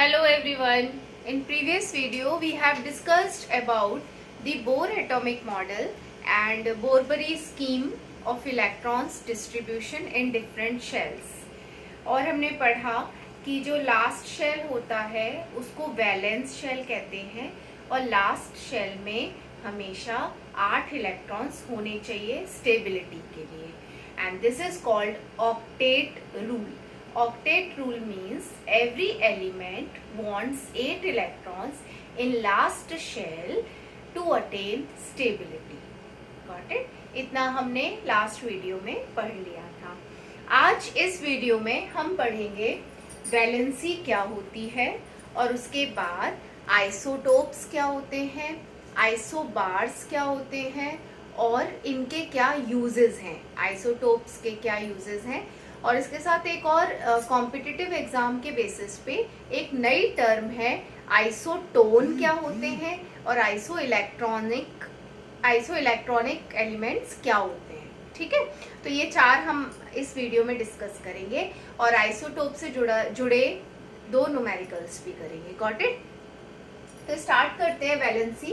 Hello everyone. In previous video we have discussed about the Bohr atomic model and Bohr-Bury scheme of electrons distribution in different shells. और हमने पढ़ा कि जो last shell होता है उसको वैलेंस शेल कहते हैं और लास्ट शेल में हमेशा 8 इलेक्ट्रॉन्स होने चाहिए स्टेबिलिटी के लिए and this is called octet rule. Octet rule means every element wants 8 electrons in last shell to attain stability. Got it? इतना हमने लास्ट वीडियो में पढ़ लिया था. आज इस वीडियो में हम पढ़ेंगे वैलेंसी क्या होती है और उसके बाद आइसोटोप्स क्या होते हैं, आइसोबार्स क्या होते हैं और इनके क्या यूजेस हैं, आइसोटोप्स के क्या यूजेस हैं. और इसके साथ एक और कॉम्पिटिटिव एग्जाम के बेसिस पे एक नई टर्म है आइसोटोन क्या होते हैं और आइसो इलेक्ट्रॉनिक एलिमेंट्स क्या होते हैं. ठीक है, तो ये 4 हम इस वीडियो में डिस्कस करेंगे और आइसोटोप से जुड़े 2 न्यूमेरिकल्स भी करेंगे. Got it? तो स्टार्ट करते हैं वैलेंसी.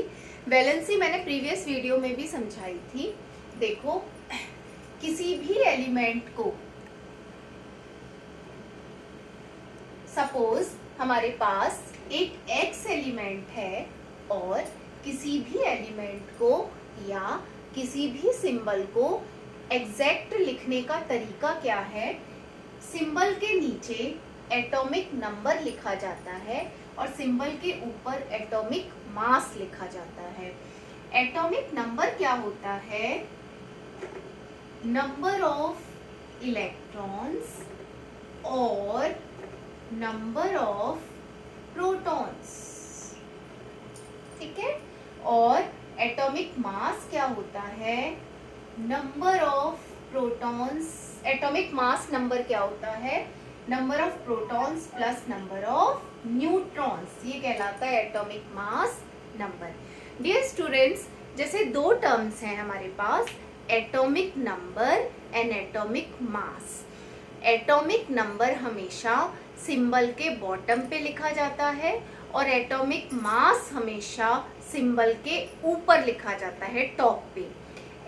वैलेंसी मैंने प्रीवियस वीडियो में भी समझाई थी. देखो, किसी भी एलिमेंट को सपोज हमारे पास एक X एलिमेंट है और किसी भी एलिमेंट को या किसी भी सिंबल को एग्जैक्ट लिखने का तरीका क्या है, सिंबल के नीचे एटॉमिक नंबर लिखा जाता है और सिंबल के ऊपर एटॉमिक मास लिखा जाता है. एटॉमिक नंबर क्या होता है? नंबर ऑफ इलेक्ट्रॉन्स और नंबर ऑफ प्रोटॉन्स. ठीक है, और एटॉमिक मास क्या होता है? Number of protons. Atomic mass number क्या होता है? Number of protons plus number of neutrons. ये कहलाता है atomic mass number. Dear students, जैसे 2 टर्म्स हैं हमारे पास, atomic number and atomic mass. Atomic number हमेशा सिंबल के बॉटम पे लिखा जाता है और एटॉमिक मास हमेशा सिंबल के ऊपर लिखा जाता है, टॉप पे.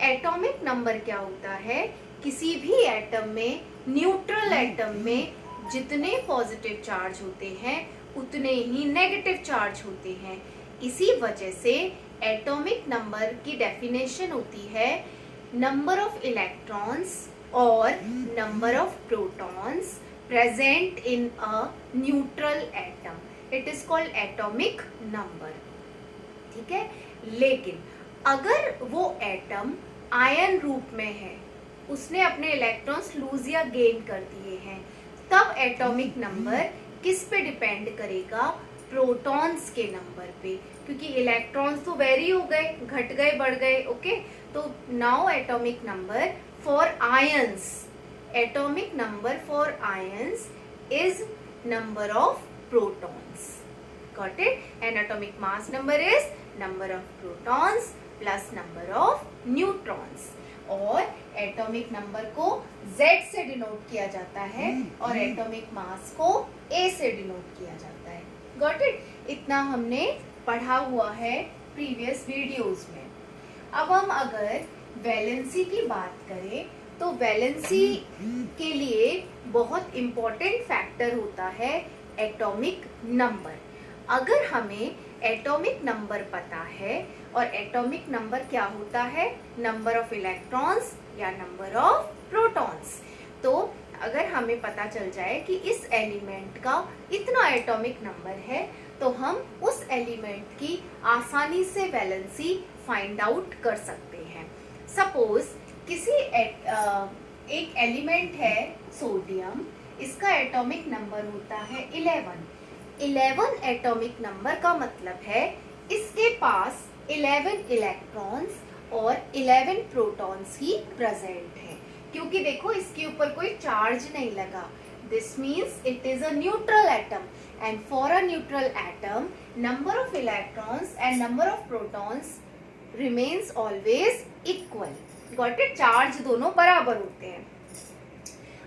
एटॉमिक नंबर क्या होता है? किसी भी एटम में, न्यूट्रल एटम में जितने पॉजिटिव चार्ज होते हैं उतने ही नेगेटिव चार्ज होते हैं. इसी वजह से एटॉमिक नंबर की डेफिनेशन होती है नंबर ऑफ इलेक्ट्रॉन्स और number of protons present in a neutral atom. It is called atomic number. ठीक है, लेकिन अगर वो एटम आयन रूप में है, उसने अपने इलेक्ट्रॉन्स लूज या गेन कर दिए हैं, तब एटॉमिक नंबर किस पे डिपेंड करेगा? प्रोटॉन्स के नंबर पे, क्योंकि इलेक्ट्रॉन्स तो वेरी हो गए, घट गए, बढ़ गए. ओके, तो now atomic number for ions, atomic number for ions is number of protons. Got it? And atomic mass number is number of protons plus number of neutrons. और atomic number को Z से denote किया जाता है और atomic mass को A से denote किया जाता है. Got it? इतना हमने पढ़ा हुआ है प्रीवियस वीडियोस में. अब हम अगर वैलेंसी की बात करें तो वैलेंसी के लिए बहुत इम्पोर्टेंट फैक्टर होता है एटॉमिक नंबर. अगर हमें एटॉमिक नंबर पता है, और एटॉमिक नंबर क्या होता है? नंबर ऑफ इलेक्ट्रॉन्स या नंबर ऑफ प्रोटॉन्स. तो अगर हमें पता चल जाए कि इस एलिमेंट का इतना एटॉमिक नंबर है तो हम उस एलिमेंट की आसानी से वैलेंसी फाइंड आउट कर सकते हैं. सपोज किसी एक एलिमेंट है सोडियम, इसका एटॉमिक नंबर होता है 11. 11 एटॉमिक नंबर का मतलब है इसके पास 11 इलेक्ट्रॉन्स और 11 प्रोटॉन्स ही प्रेजेंट हैं, क्योंकि देखो इसके ऊपर कोई चार्ज नहीं लगा. This means it is a neutral atom and for a neutral atom number of electrons and number of protons remains always equal. Got it? Charge दोनों बराबर होते हैं.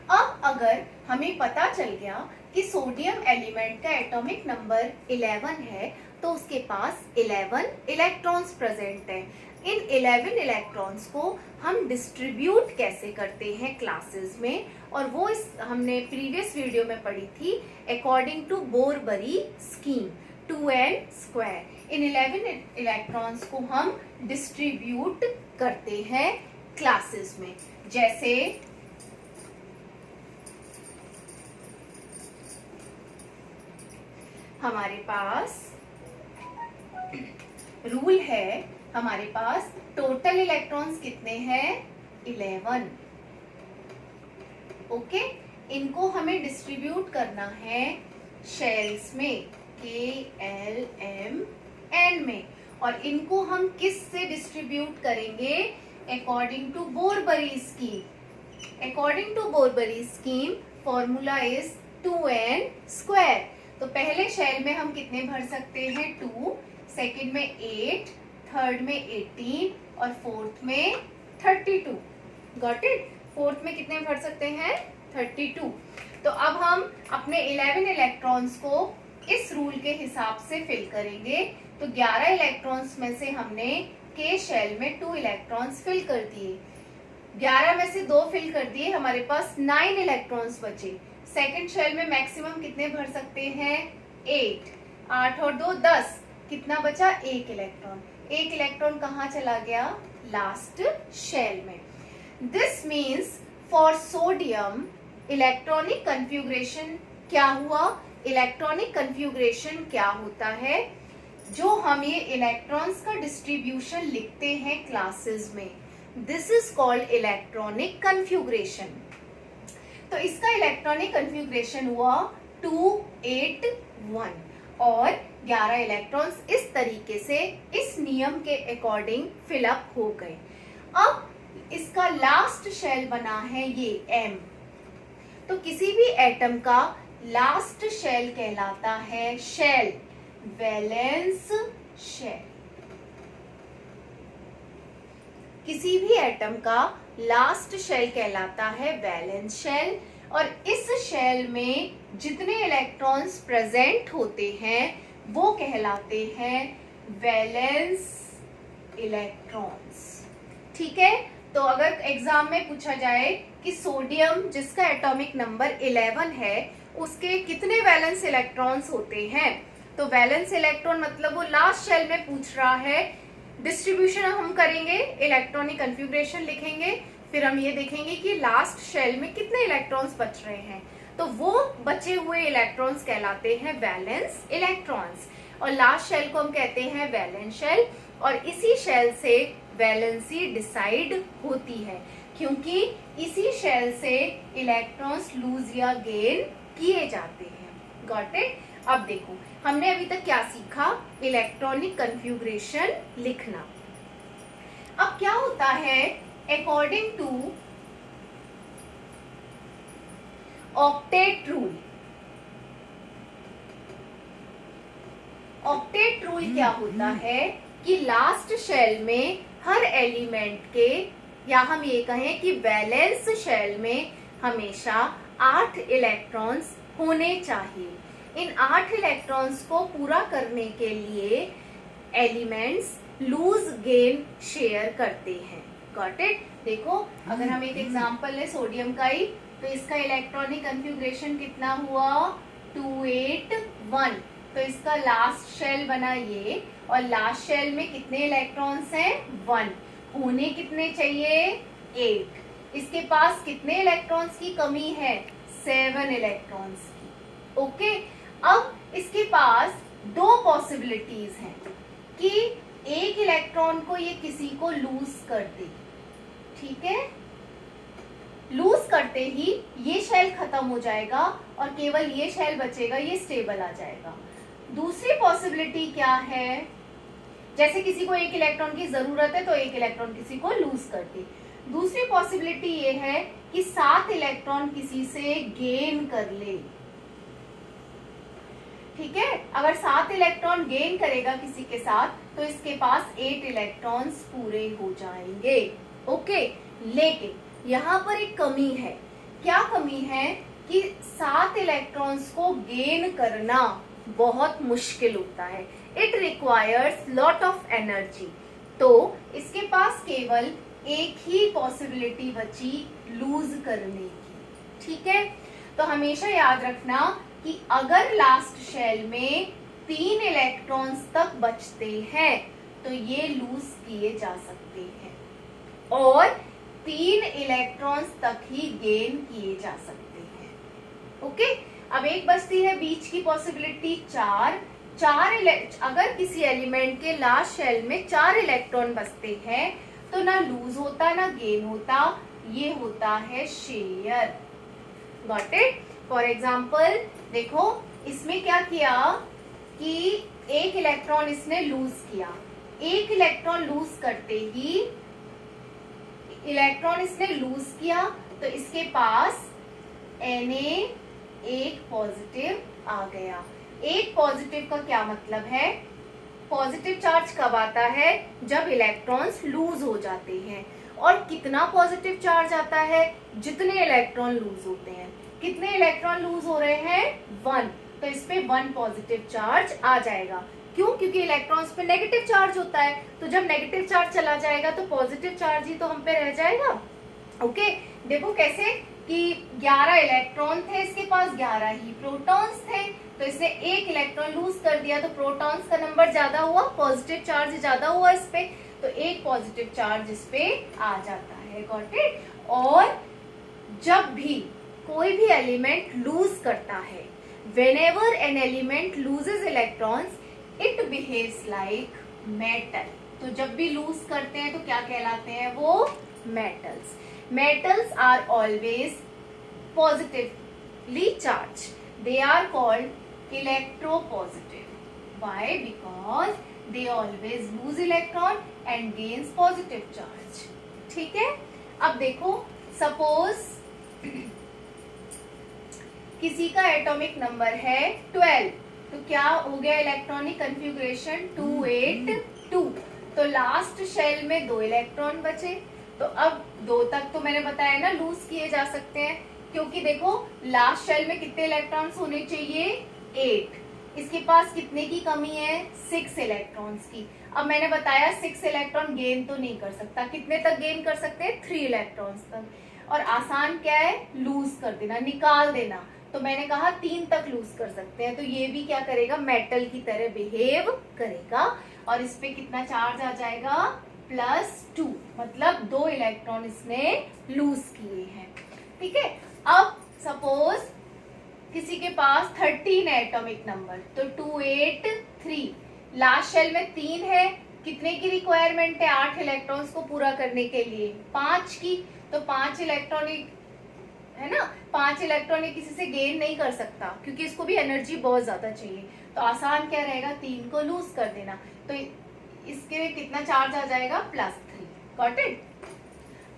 अब अगर हमें पता चल गया कि सोडियम एलिमेंट का एटॉमिक नंबर 11 है, तो उसके पास 11 इलेक्ट्रॉन्स प्रेजेंट है। इन 11 इलेक्ट्रॉन्स को हम डिस्ट्रीब्यूट कैसे करते हैं क्लासेस में, और वो हमने प्रीवियस वीडियो में पढ़ी थी according to Bohr Bury scheme 2n²। इन 11 इलेक्ट्रॉन्स को हम डिस्ट्रीब्यूट करते हैं क्लासेस में। जैसे हमारे पास रूल है, हमारे पास टोटल इलेक्ट्रॉन्स कितने हैं 11। ओके, इनको हमें डिस्ट्रीब्यूट करना है शेल्स में KLMN में, और इनको हम किस से डिस्ट्रीब्यूट करेंगे according to Bohr Bury scheme. According to Bohr Bury scheme formula is 2n²। तो पहले शेल में हम कितने भर सकते हैं 2, सेकंड में 8, थर्ड में 18 और फोर्थ में 32। Got it? फोर्थ में कितने भर सकते हैं 32। तो अब हम अपने 11 इलेक्ट्रॉन्स को इस रूल के हिसाब से फिल करेंगे। तो 11 इलेक्ट्रॉन्स में से हमने के शेल में 2 इलेक्ट्रॉन्स फिल कर दिए, 11 में से 2 फिल कर दिए, हमारे पास 9 इलेक्ट्रॉन्स बचे। सेकंड शेल में मैक्सिमम कितने भर सकते हैं 8, 8 और 2 10, कितना बचा 1 इलेक्ट्रॉन। 1 इलेक्ट्रॉन कहाँ चला गया लास्ट शेल में। This means for sodium electronic configuration क्या हुआ, इलेक्ट्रॉनिक कन्फ्यूग्रेशन क्या होता है, जो हम ये इलेक्ट्रॉन्स का डिस्ट्रीब्यूशन लिखते हैं क्लासेस में, this is called electronic configuration. तो इसका इलेक्ट्रॉनिक कन्फ्यूग्रेशन हुआ 281 और 11 इलेक्ट्रॉन्स इस तरीके से इस नियम के अकॉर्डिंग फिलअप हो गए। अब इसका लास्ट शेल बना है ये M। तो किसी भी एटम का लास्ट शेल कहलाता है शेल, वैलेंस शेल। किसी भी एटम का लास्ट शेल कहलाता है वैलेंस शेल, और इस शेल में जितने इलेक्ट्रॉन्स प्रेजेंट होते हैं वो कहलाते हैं वैलेंस इलेक्ट्रॉन्स। ठीक है, तो अगर एग्जाम में पूछा जाए कि सोडियम जिसका एटॉमिक नंबर 11 है उसके कितने वैलेंस इलेक्ट्रॉन्स होते हैं, तो वैलेंस इलेक्ट्रॉन मतलब वो लास्ट शेल में पूछ रहा है। डिस्ट्रीब्यूशन हम करेंगे, इलेक्ट्रॉनिक कन्फ्यूग्रेशन लिखेंगे, फिर हम ये देखेंगे कि लास्ट शेल में कितने इलेक्ट्रॉन्स बच रहे हैं, तो वो बचे हुए इलेक्ट्रॉन्स कहलाते हैं वैलेंस इलेक्ट्रॉन्स, और लास्ट शेल को हम कहते हैं वैलेंस शेल। और इसी शेल से वैलेंसी डिसाइड होती है, क्योंकि इसी शेल से इलेक्ट्रॉन्स लूज या गेन किए जाते हैं। Got it? अब देखो हमने अभी तक क्या सीखा, इलेक्ट्रॉनिक कन्फ्यूग्रेशन लिखना। अब क्या होता है according to octet rule. Octet rule क्या होता है कि लास्ट शेल में हर एलिमेंट के, या हम ये कहें कि वैलेंस शेल में हमेशा 8 इलेक्ट्रॉन्स होने चाहिए। इन 8 इलेक्ट्रॉन्स को पूरा करने के लिए एलिमेंट्स लूज गेन शेयर करते हैं। Got it? देखो अगर हम एक एग्जांपल ले सोडियम का ही, तो इसका इलेक्ट्रॉनिक कन्फ्यूग्रेशन कितना हुआ 281। तो इसका लास्ट शेल बना ये, और लास्ट शेल में कितने इलेक्ट्रॉन्स हैं 1, होने कितने चाहिए 8। इसके पास कितने इलेक्ट्रॉन्स की कमी है 7 इलेक्ट्रॉन्स की। ओके, अब इसके पास 2 पॉसिबिलिटीज हैं कि एक इलेक्ट्रॉन को ये किसी को लूज कर दे। ठीक है, लूज करते ही ये शेल खत्म हो जाएगा और केवल ये शेल बचेगा, ये स्टेबल आ जाएगा। दूसरी पॉसिबिलिटी क्या है, जैसे किसी को एक इलेक्ट्रॉन की जरूरत है तो एक इलेक्ट्रॉन किसी को लूज कर दे। दूसरी पॉसिबिलिटी ये है कि 7 इलेक्ट्रॉन किसी से गेन कर ले। ठीक है, अगर 7 इलेक्ट्रॉन गेन करेगा किसी के साथ तो इसके पास 8 इलेक्ट्रॉन्स पूरे हो जाएंगे। ओके, लेकिन यहाँ पर एक कमी है। क्या कमी है कि 7 इलेक्ट्रॉन्स को गेन करना बहुत मुश्किल होता है। It requires lot of energy. तो इसके पास केवल एक ही पॉसिबिलिटी बची लूज करने की। ठीक है, तो हमेशा याद रखना कि अगर लास्ट शेल में 3 इलेक्ट्रॉन्स तक बचते हैं तो ये लूज किए जा सकते हैं और 3 इलेक्ट्रॉन्स तक ही गेन किए जा सकते हैं। ओके, अब एक बचती है बीच की पॉसिबिलिटी 4। अगर किसी एलिमेंट के लास्ट शेल में 4 इलेक्ट्रॉन बचते हैं तो ना लूज होता ना गेन होता, ये होता है share. Got it? For example देखो, इसमें क्या किया कि एक इलेक्ट्रॉन इसने लूज किया। एक इलेक्ट्रॉन लूज करते ही इलेक्ट्रॉन इसने लूज किया तो इसके पास Na एक पॉजिटिव आ गया। एक पॉजिटिव का क्या मतलब है? पॉजिटिव चार्ज कब आता है? जब इलेक्ट्रॉन्स लूज हो जाते हैं। और कितना पॉजिटिव चार्ज आता है? जितने इलेक्ट्रॉन लूज होते हैं। कितने इलेक्ट्रॉन लूज हो रहे हैं? 1। तो इस पे 1 पॉजिटिव चार्ज आ जाएगा। क्यों? क्योंकि इलेक्ट्रॉन्स पे नेगेटिव चार्ज होता है, तो जब नेगेटिव चार्ज चला जाएगा तो पॉजिटिव चार्ज ही तो हम पे रह जाएगा। ओके, देखो कैसे कि 11 इलेक्ट्रॉन थे इसके पास, 11 ही प्रोटॉन्स थे, तो इसने एक इलेक्ट्रॉन लूज कर दिया तो प्रोटॉन्स का नंबर ज्यादा हुआ, पॉजिटिव चार्ज ज्यादा हुआ इस पे, तो एक पॉजिटिव चार्ज इस पे आ जाता है। Got it? और जब भी कोई भी एलिमेंट लूज करता है, whenever an element loses electrons it behaves like metal। तो जब भी लूज करते हैं तो क्या कहलाते हैं वो? Metals. Metals are always positively charge, they are called electropositive. Why? Because they always lose electron and gains positive charge। ठीक है, अब देखो सपोज किसी का एटॉमिक नंबर है 12, तो क्या हो गया इलेक्ट्रॉनिक कन्फिग्रेशन? 282। तो लास्ट शेल में 2 इलेक्ट्रॉन बचे, तो अब 2 तक तो मैंने बताया ना लूज किए जा सकते हैं, क्योंकि देखो लास्ट शेल में कितने इलेक्ट्रॉन्स होने चाहिए? 8। इसके पास कितने की कमी है? 6 इलेक्ट्रॉन्स की। अब मैंने बताया 6 इलेक्ट्रॉन गेन तो नहीं कर सकता, कितने तक गेन कर सकते हैं? 3 इलेक्ट्रॉन्स तक। और आसान क्या है? लूज कर देना, निकाल देना। तो मैंने कहा 3 तक लूज कर सकते हैं, तो ये भी क्या करेगा? मेटल की तरह बिहेव करेगा और इस पे कितना चार्ज आ जाएगा? +2, मतलब 2 इलेक्ट्रॉन इसने लूज किए हैं। ठीक है, अब सपोज किसी के पास 13 है एटॉमिक नंबर, तो 283। लास्ट शेल में 3 है, कितने की रिक्वायरमेंट है 8 इलेक्ट्रॉन्स को पूरा करने के लिए? 5 की। तो 5 इलेक्ट्रॉनिक है ना, 5 इलेक्ट्रॉनिक किसी से गेन नहीं कर सकता क्योंकि इसको भी एनर्जी बहुत ज्यादा चाहिए। तो आसान क्या रहेगा? 3 को लूज कर देना, तो इसके कितना चार्ज आ जाएगा? +3। Got it?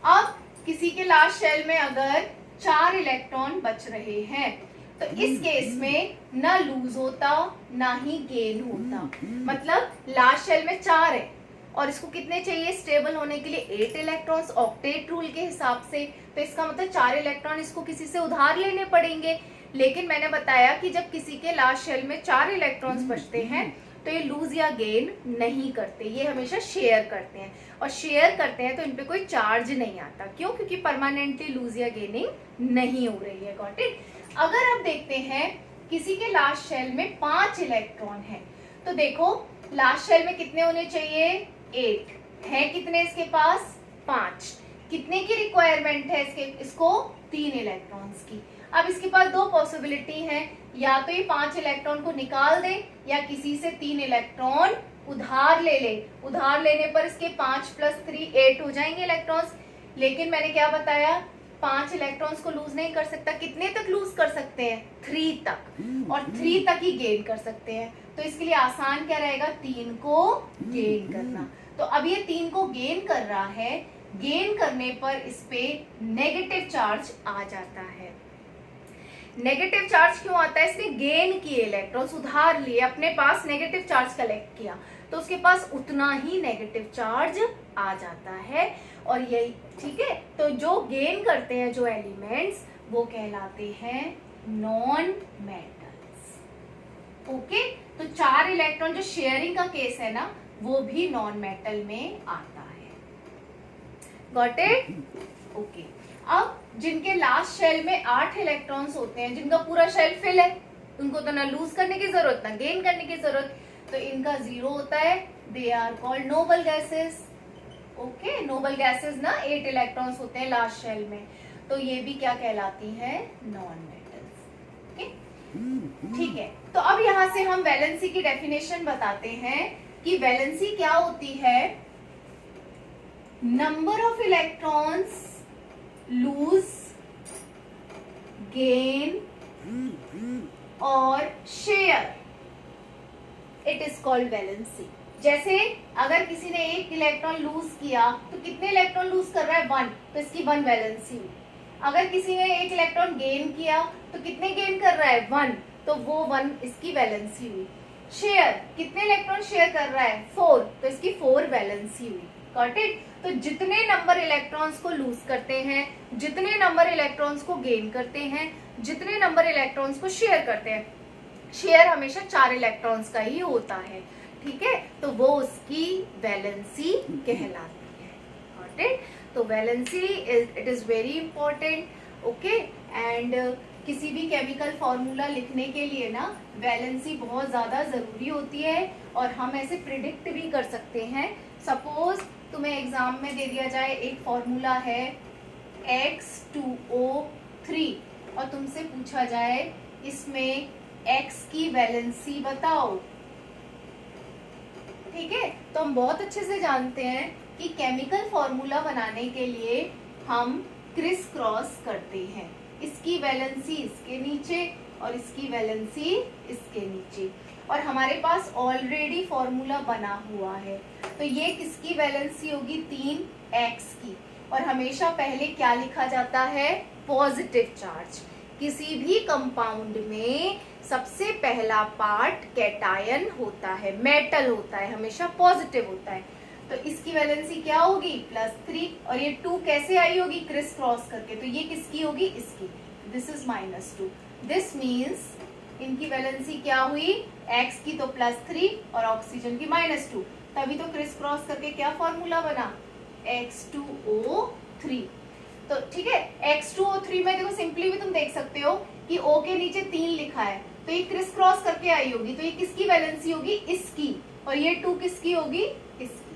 अब किसी के लास्ट शेल में अगर 4 इलेक्ट्रॉन बच रहे हैं तो इस केस में ना लूज होता ना ही गेन होता। मतलब लास्ट शेल में 4 है और इसको कितने चाहिए स्टेबल होने के लिए? 8 इलेक्ट्रॉन्स, ऑक्टेट रूल के हिसाब से। तो इसका मतलब 4 इलेक्ट्रॉन इसको किसी से उधार लेने पड़ेंगे। लेकिन मैंने बताया कि जब किसी के लास्ट शेल में 4 इलेक्ट्रॉन्स बचते हैं तो ये लूज या गेन नहीं करते, ये हमेशा शेयर करते हैं। और शेयर करते हैं तो इन पे कोई चार्ज नहीं आता। क्यों? क्योंकि परमानेंटली लूज या गेनिंग नहीं हो रही है। Got it? अगर आप देखते हैं किसी के लास्ट शेल में 5 इलेक्ट्रॉन है, तो देखो लास्ट शेल में कितने होने चाहिए? 8 है, कितने इसके पास? 5। कितने की रिक्वायरमेंट है इसको? 3 इलेक्ट्रॉन्स की। अब इसके पास 2 पॉसिबिलिटी है, या तो ये 5 इलेक्ट्रॉन को निकाल दे या किसी से 3 इलेक्ट्रॉन उधार ले ले। उधार लेने पर इसके 5 + 3 8 हो जाएंगे इलेक्ट्रॉन्स। लेकिन मैंने क्या बताया? 5 इलेक्ट्रॉन्स को लूज नहीं कर सकता। कितने तक लूज कर सकते हैं? 3 तक, और 3 तक ही गेन कर सकते हैं। तो इसके लिए आसान क्या रहेगा? 3 को गेन करना। तो अब ये 3 को गेन कर रहा है, गेन करने पर इस पे नेगेटिव चार्ज आ जाता है। नेगेटिव चार्ज क्यों आता है? इसने गेन किए इलेक्ट्रॉन्स, उधार लिए, अपने पास नेगेटिव चार्ज कलेक्ट किया, तो उसके पास उतना ही नेगेटिव चार्ज आ जाता है। और यही ठीक है, तो जो गेन करते हैं जो एलिमेंट्स, वो कहलाते हैं नॉन मेटल्स। ओके, तो 4 इलेक्ट्रॉन जो शेयरिंग का केस है ना, वो भी नॉन मेटल में आता है। Got it? ओके, अब जिनके लास्ट शेल में 8 इलेक्ट्रॉन्स होते हैं, जिनका पूरा शेल फिल है, उनको तो ना लूज करने की जरूरत ना गेन करने की जरूरत, तो इनका 0 होता है। They are called noble gases. Okay, noble gases ना 8 इलेक्ट्रॉन्स होते हैं लास्ट शेल में, तो ये भी क्या कहलाती है? Non metals. ओके, ठीक है। तो अब यहां से हम वैलेंसी की डेफिनेशन बताते हैं कि वैलेंसी क्या होती है। Number of electrons lose, gain और share, it is called valency. जैसे अगर किसी ने 1 इलेक्ट्रॉन लूज किया तो कितने इलेक्ट्रॉन लूज कर रहा है? 1, तो इसकी 1 वैलेंसी हुई। अगर किसी ने 1 इलेक्ट्रॉन गेन किया तो कितने गेन कर रहा है? 1, तो वो 1 इसकी वैलेंसी हुई। शेयर, कितने इलेक्ट्रॉन शेयर कर रहा है? 4, तो इसकी 4 वैलेंसी हुई। Got it? तो जितने नंबर इलेक्ट्रॉन्स को लूज करते हैं, जितने नंबर इलेक्ट्रॉन्स को गेन करते हैं, जितने नंबर इलेक्ट्रॉन्स को शेयर करते हैं, शेयर हमेशा 4 इलेक्ट्रॉन्स का ही होता है। ठीक है, तो वो उसकी वैलेंसी कहलाती है। Got it? तो valency it is very important. Okay, and किसी भी केमिकल फॉर्मूला लिखने के लिए ना वैलेंसी बहुत ज्यादा जरूरी होती है, और हम ऐसे प्रिडिक्ट भी कर सकते हैं। सपोज तुम्हें एग्जाम में दे दिया जाए एक फॉर्मूला है X2O3 और तुमसे पूछा जाए इसमें X की वैलेंसी बताओ। ठीक है, तो हम बहुत अच्छे से जानते हैं कि केमिकल फॉर्मूला बनाने के लिए हम क्रिस क्रॉस करते हैं। इसकी वैलेंसी इसके नीचे और इसकी वैलेंसी इसके नीचे, और हमारे पास ऑलरेडी फॉर्मूला बना हुआ है। तो ये किसकी वैलेंसी होगी? 3x की। और हमेशा पहले क्या लिखा जाता है? Positive charge. किसी भी कंपाउंड में सबसे पहला पार्ट कैटायन होता है, मेटल होता है, हमेशा पॉजिटिव होता है। तो इसकी वैलेंसी क्या होगी? +3, और ये 2 कैसे आई होगी? क्रिस क्रॉस करके, तो ये किसकी होगी? इसकी। This is -2। दिस मीन्स इनकी वैलेंसी क्या हुई? X की तो +3 और ऑक्सीजन की -2, तभी तो क्रिस क्रॉस करके क्या फॉर्मूला बना? X2O3। तो ठीक है, X2O3 में देखो सिंपली भी तुम देख सकते हो कि O के नीचे 3 लिखा है, तो ये क्रिस क्रॉस करके आई होगी, तो ये किसकी वैलेंसी होगी? इसकी। और ये 2 किसकी होगी? इसकी।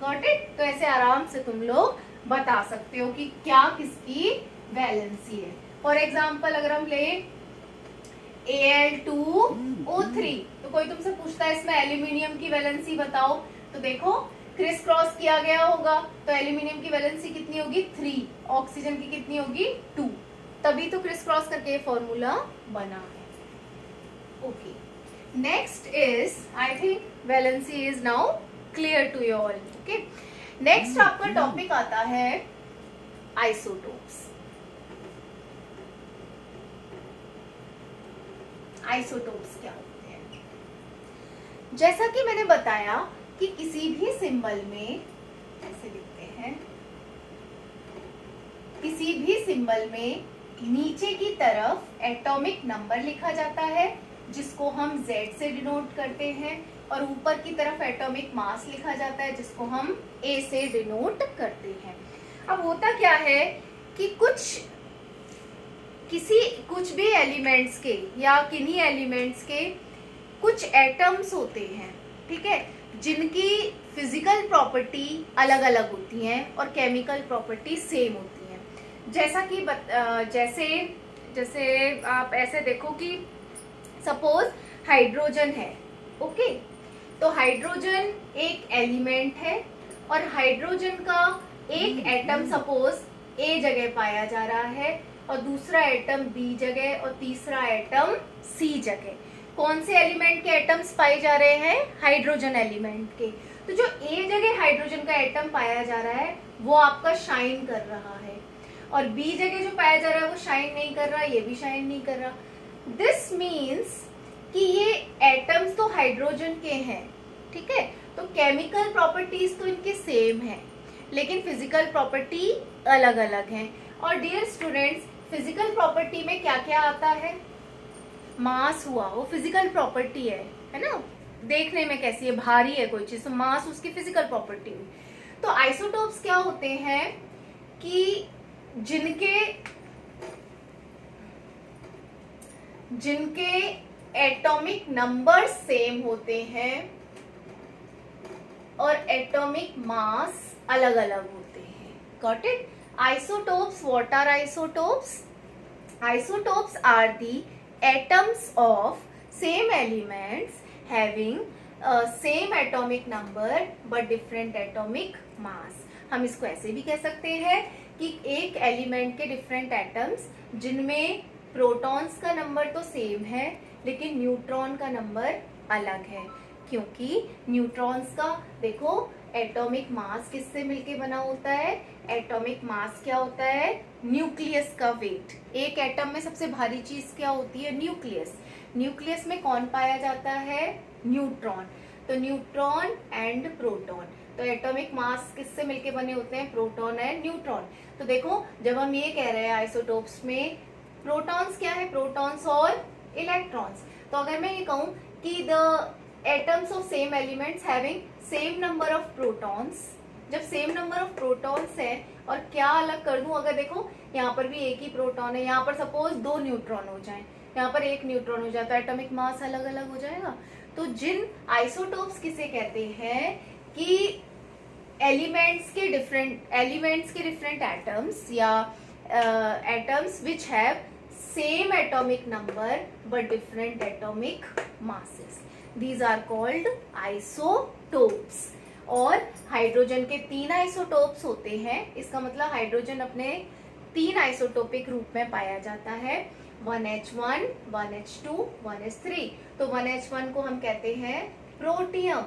Got it? तो ऐसे आराम से तुम लोग बता सकते हो कि क्या किसकी वैलेंसी है। फॉर एग्जाम्पल अगर हम ले Al2O3, तो कोई तुमसे पूछता है इसमें एल्यूमिनियम की वैलेंसी बताओ, तो देखो क्रिस क्रॉस किया गया होगा, तो एल्यूमिनियम की वैलेंसी कितनी होगी? 3, ऑक्सीजन की कितनी होगी? 2, तभी तो क्रिस क्रॉस करके फॉर्मूला बना है। Okay, next is, I think valency is now clear to you all. Okay, next आपका टॉपिक आता है आइसोटोप्स। आइसोटोप्स क्या होते हैं? जैसा कि मैंने बताया कि किसी भी सिंबल में, ऐसे लिखते हैं, किसी भी सिंबल में नीचे की तरफ एटॉमिक नंबर लिखा जाता है जिसको हम Z से डिनोट करते हैं, और ऊपर की तरफ एटॉमिक मास लिखा जाता है जिसको हम A से डिनोट करते हैं। अब होता क्या है कि कुछ भी एलिमेंट्स के या किन्हीं एलिमेंट्स के कुछ एटम्स होते हैं, ठीक है, जिनकी फिजिकल प्रॉपर्टी अलग अलग होती हैं और केमिकल प्रॉपर्टी सेम होती हैं। जैसा कि जैसे आप ऐसे देखो कि सपोज हाइड्रोजन है। ओके, तो हाइड्रोजन एक एलिमेंट है और हाइड्रोजन का एक एटम सपोज A जगह पाया जा रहा है और दूसरा एटम B जगह और तीसरा एटम C जगह। कौन से एलिमेंट के एटम्स पाए जा रहे हैं? हाइड्रोजन एलिमेंट के। तो जो A जगह हाइड्रोजन का एटम पाया जा रहा है वो आपका शाइन कर रहा है, और B जगह जो पाया जा रहा है वो शाइन नहीं कर रहा, ये भी शाइन नहीं कर रहा। दिस मीन्स कि ये एटम्स तो हाइड्रोजन के हैं, ठीक है, तो केमिकल प्रॉपर्टीज तो इनके सेम है लेकिन फिजिकल प्रॉपर्टी अलग अलग हैं। और डियर स्टूडेंट्स, फिजिकल प्रॉपर्टी में क्या क्या आता है? मास हुआ, वो फिजिकल प्रॉपर्टी है ना, देखने में कैसी है, भारी है कोई चीज, तो मास उसकी फिजिकल प्रॉपर्टी हुई। तो आइसोटोप्स क्या होते हैं कि जिनके एटॉमिक नंबर सेम होते हैं और एटॉमिक मास अलग अलग होते हैं। Got it? Isotopes, what are isotopes? Isotopes are the atoms of same elements having same atomic number but different atomic mass. हम इसको ऐसे भी कह सकते हैं कि एक एलिमेंट के डिफरेंट एटम्स जिनमें प्रोटॉन्स का नंबर तो सेम है लेकिन न्यूट्रॉन का नंबर अलग है, क्योंकि न्यूट्रॉन्स का देखो एटॉमिक मास किससे मिलके बना होता है? एटॉमिक मास क्या होता है? न्यूक्लियस का वेट। एक एटम में सबसे भारी चीज क्या होती है? न्यूक्लियस। न्यूक्लियस में कौन पाया जाता है? न्यूट्रॉन। तो न्यूट्रॉन एंड प्रोटॉन, तो एटॉमिक मास किससे मिलके बने होते हैं? Proton and neutron. तो देखो जब हम ये कह रहे हैं आइसोटोप्स में प्रोटॉन्स क्या है? प्रोटॉन्स और इलेक्ट्रॉन्स। तो अगर मैं ये कहूं कि the atoms of same elements having same number of protons, जब सेम नंबर ऑफ प्रोटॉन्स है और क्या अलग कर दूं, अगर देखो यहाँ पर भी एक ही प्रोटॉन है, यहाँ पर सपोज 2 न्यूट्रॉन हो जाएं, यहाँ पर 1 न्यूट्रॉन हो जाता है, एटॉमिक मास अलग अलग हो जाएगा। तो जिन आइसोटोप्स किसे कहते हैं कि एलिमेंट्स के डिफरेंट एटम्स या atoms which have same atomic number but different atomic masses, these are called isotopes. और हाइड्रोजन के 3 आइसोटोप्स होते हैं, इसका मतलब हाइड्रोजन अपने 3 आइसोटोपिक रूप में पाया जाता है, 1H1, 1H2, 1H3। तो 1H1 को हम कहते हैं प्रोटियम,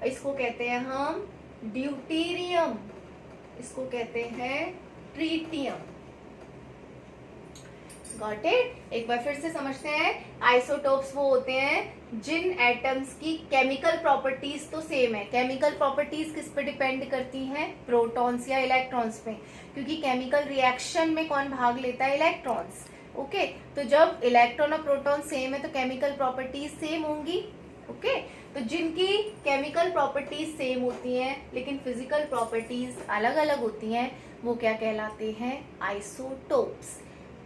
इसको कहते हैं हम ड्यूटेरियम, इसको कहते हैं ट्रीटियम। Got it? एक बार फिर से समझते हैं। आइसोटोप्स वो होते हैं जिन एटम्स की केमिकल प्रॉपर्टीज तो सेम है। केमिकल प्रॉपर्टीज किस पे डिपेंड करती हैं? प्रोटॉन्स या इलेक्ट्रॉन्स पे, क्योंकि केमिकल रिएक्शन में कौन भाग लेता है? इलेक्ट्रॉन्स। ओके, तो जब इलेक्ट्रॉन और प्रोटॉन सेम है तो केमिकल प्रॉपर्टीज सेम होंगी। ओके, तो जिनकी केमिकल प्रॉपर्टीज सेम होती हैं लेकिन फिजिकल प्रॉपर्टीज अलग अलग होती हैं, वो क्या कहलाते हैं? आइसोटोप्स।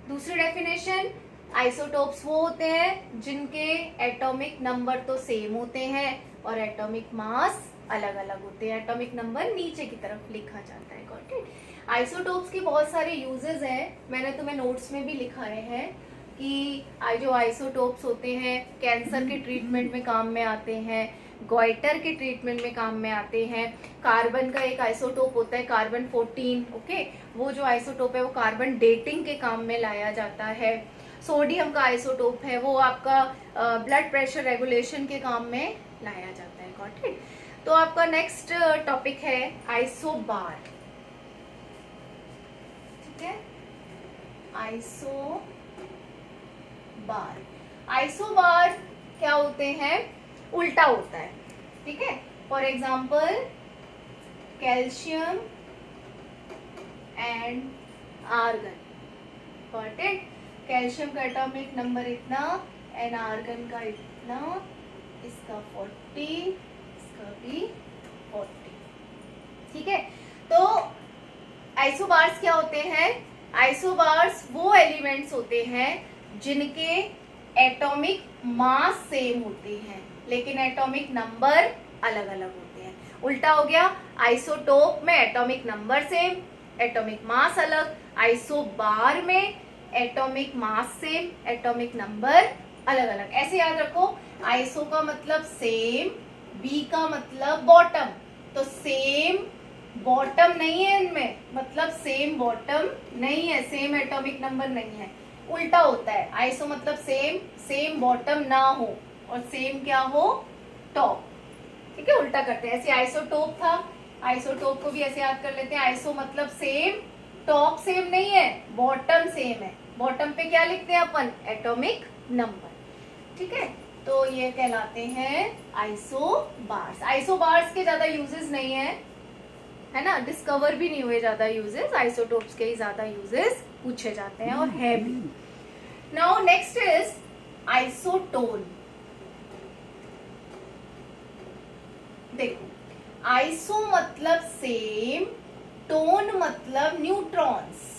दूसरी डेफिनेशन, आइसोटोप्स वो होते हैं जिनके एटॉमिक नंबर तो सेम होते हैं और एटॉमिक मास अलग अलग होते हैं। एटॉमिक नंबर नीचे की तरफ लिखा जाता है। Got it? आइसोटोप्स के बहुत सारे यूजेस हैं, मैंने तुम्हें नोट्स में भी लिखाए हैं कि जो आइसोटोप्स होते हैं कैंसर के ट्रीटमेंट में काम में आते हैं, गॉइटर के ट्रीटमेंट में काम में आते हैं। कार्बन का एक आइसोटोप होता है कार्बन 14, ओके, वो जो आइसोटोप है वो कार्बन डेटिंग के काम में लाया जाता है। सोडियम का आइसोटोप है वो आपका ब्लड प्रेशर रेगुलेशन के काम में लाया जाता है। Got it? तो आपका नेक्स्ट टॉपिक है आइसोबार। ठीक है, आइसोबार। आइसोबार क्या होते हैं? उल्टा होता है। ठीक है, for example calcium and argon. Got it? Calcium का एटॉमिक नंबर इतना एंड आर्गन का इतना, इसका 40, इसका भी 40। ठीक है, तो आइसोबार्स क्या होते हैं? आइसोबार्स वो एलिमेंट्स होते हैं जिनके एटॉमिक मास सेम होते हैं लेकिन एटॉमिक नंबर अलग अलग होते हैं। उल्टा हो गया, आइसोटोप में atomic number same, atomic mass अलग। आइसोबार में atomic mass same, atomic number अलग अलग। ऐसे याद रखो, आइसो का मतलब सेम, बी का मतलब बॉटम, तो सेम बॉटम नहीं है इनमें, मतलब सेम बॉटम नहीं है, सेम एटॉमिक नंबर नहीं है। उल्टा होता है, आइसो मतलब सेम, सेम बॉटम ना हो और सेम क्या हो? टॉप। ठीक है, उल्टा करते हैं। ऐसे आइसोटोप था, आइसोटोप को भी ऐसे याद कर लेते हैं। आइसो मतलब सेम, टॉप सेम नहीं है, बॉटम सेम है। बॉटम पे क्या लिखते हैं अपन? Atomic number. ठीक है, तो ये कहलाते हैं आइसोबार्स। आइसोबार्स के ज्यादा यूजेस नहीं है, है ना, डिस्कवर भी नहीं हुए ज्यादा यूजेस, आइसोटोप्स के ही ज्यादा यूजेस पूछे जाते हैं और है भी। Now next is isotone. देखो, आइसो मतलब सेम, टोन मतलब न्यूट्रॉन्स,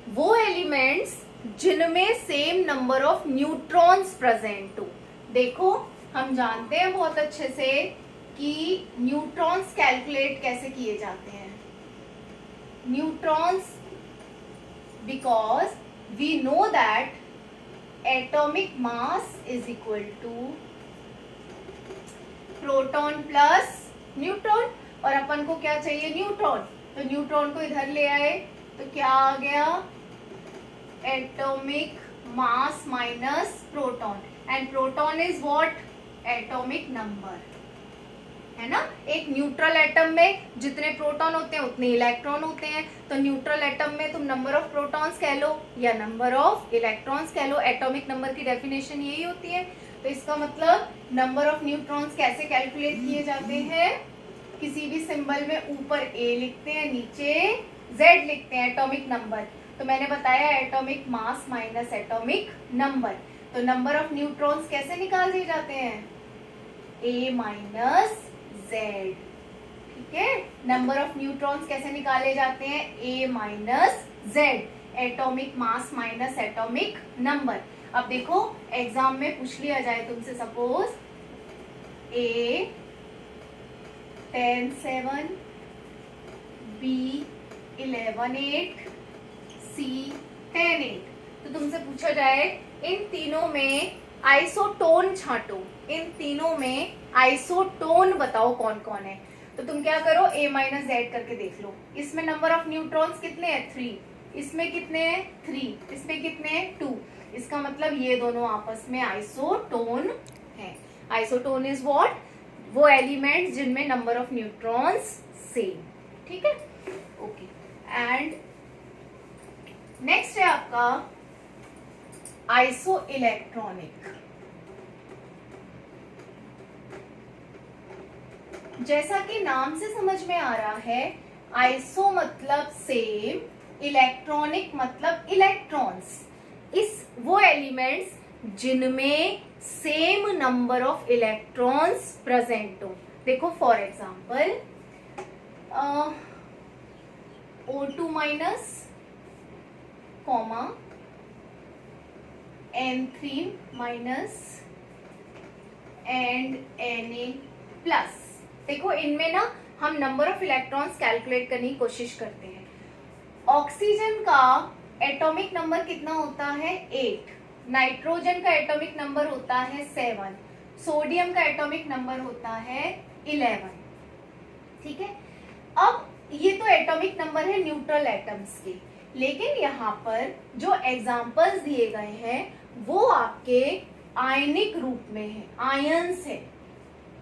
वो एलिमेंट्स जिनमें same number of neutrons present हो। देखो, हम जानते हैं बहुत अच्छे से कि न्यूट्रॉन्स कैलकुलेट कैसे किए जाते हैं। Neutrons, because we know that atomic mass is equal to proton plus neutron, और अपन को क्या चाहिए, न्यूट्रॉन, तो न्यूट्रॉन को इधर ले आए तो क्या आ गया, atomic mass minus proton, and proton is what, atomic number, है ना। एक न्यूट्रल एटम में जितने प्रोटॉन होते हैं उतने इलेक्ट्रॉन होते हैं, तो न्यूट्रल एटम में तुम नंबर ऑफ प्रोटॉन्स कह लो या नंबर ऑफ इलेक्ट्रॉन्स कह लो, एटॉमिक नंबर की डेफिनेशन यही होती है। तो इसका मतलब नंबर ऑफ न्यूट्रॉन्स कैसे कैलकुलेट किए जाते हैं, किसी भी सिंबल में ऊपर ए लिखते हैं, नीचे जेड लिखते हैं, एटॉमिक नंबर। तो मैंने बताया atomic mass minus atomic number, तो नंबर ऑफ न्यूट्रॉन्स कैसे निकाल दिए जाते हैं, ए माइनस जेड, ठीक है। नंबर ऑफ न्यूट्रॉन्स कैसे निकाले जाते हैं, A minus Z, atomic mass minus atomic number. अब देखो, एग्जाम में पूछ लिया जाए तुमसे, सपोज ए 10-7, बी 11-8, सी 10-8, तो तुमसे पूछा जाए इन तीनों में आइसोटोन छांटो, इन तीनों में आइसोटोन बताओ कौन कौन है। तो तुम क्या करो, ए माइनस जेड करके देख लो। इसमें नंबर ऑफ न्यूट्रॉन्स कितने हैं, 3, इसमें कितने हैं, 3, इसमें कितने हैं, 2, इसका मतलब ये दोनों आपस में आइसोटोन है। आइसोटोन इज व्हाट, वो एलिमेंट जिनमें नंबर ऑफ न्यूट्रॉन्स सेम, ठीक है, ओके। एंड नेक्स्ट है आपका आइसो इलेक्ट्रॉनिक। जैसा कि नाम से समझ में आ रहा है, आइसो मतलब सेम, इलेक्ट्रॉनिक मतलब इलेक्ट्रॉन्स, इस वो एलिमेंट्स जिनमें same number of electrons present हो। देखो for example O2 minus comma N3 minus and Na plus. देखो इनमें ना हम नंबर ऑफ इलेक्ट्रॉन्स कैलकुलेट करने की कोशिश करते हैं। ऑक्सीजन का एटॉमिक नंबर कितना होता है, 8, नाइट्रोजन का एटॉमिक नंबर होता है 7, सोडियम का एटॉमिक नंबर होता है 11, ठीक है। अब ये तो एटॉमिक नंबर है न्यूट्रल एटम्स के, लेकिन यहाँ पर जो एग्जाम्पल्स दिए गए हैं वो आपके आयनिक रूप में है, आयंस है,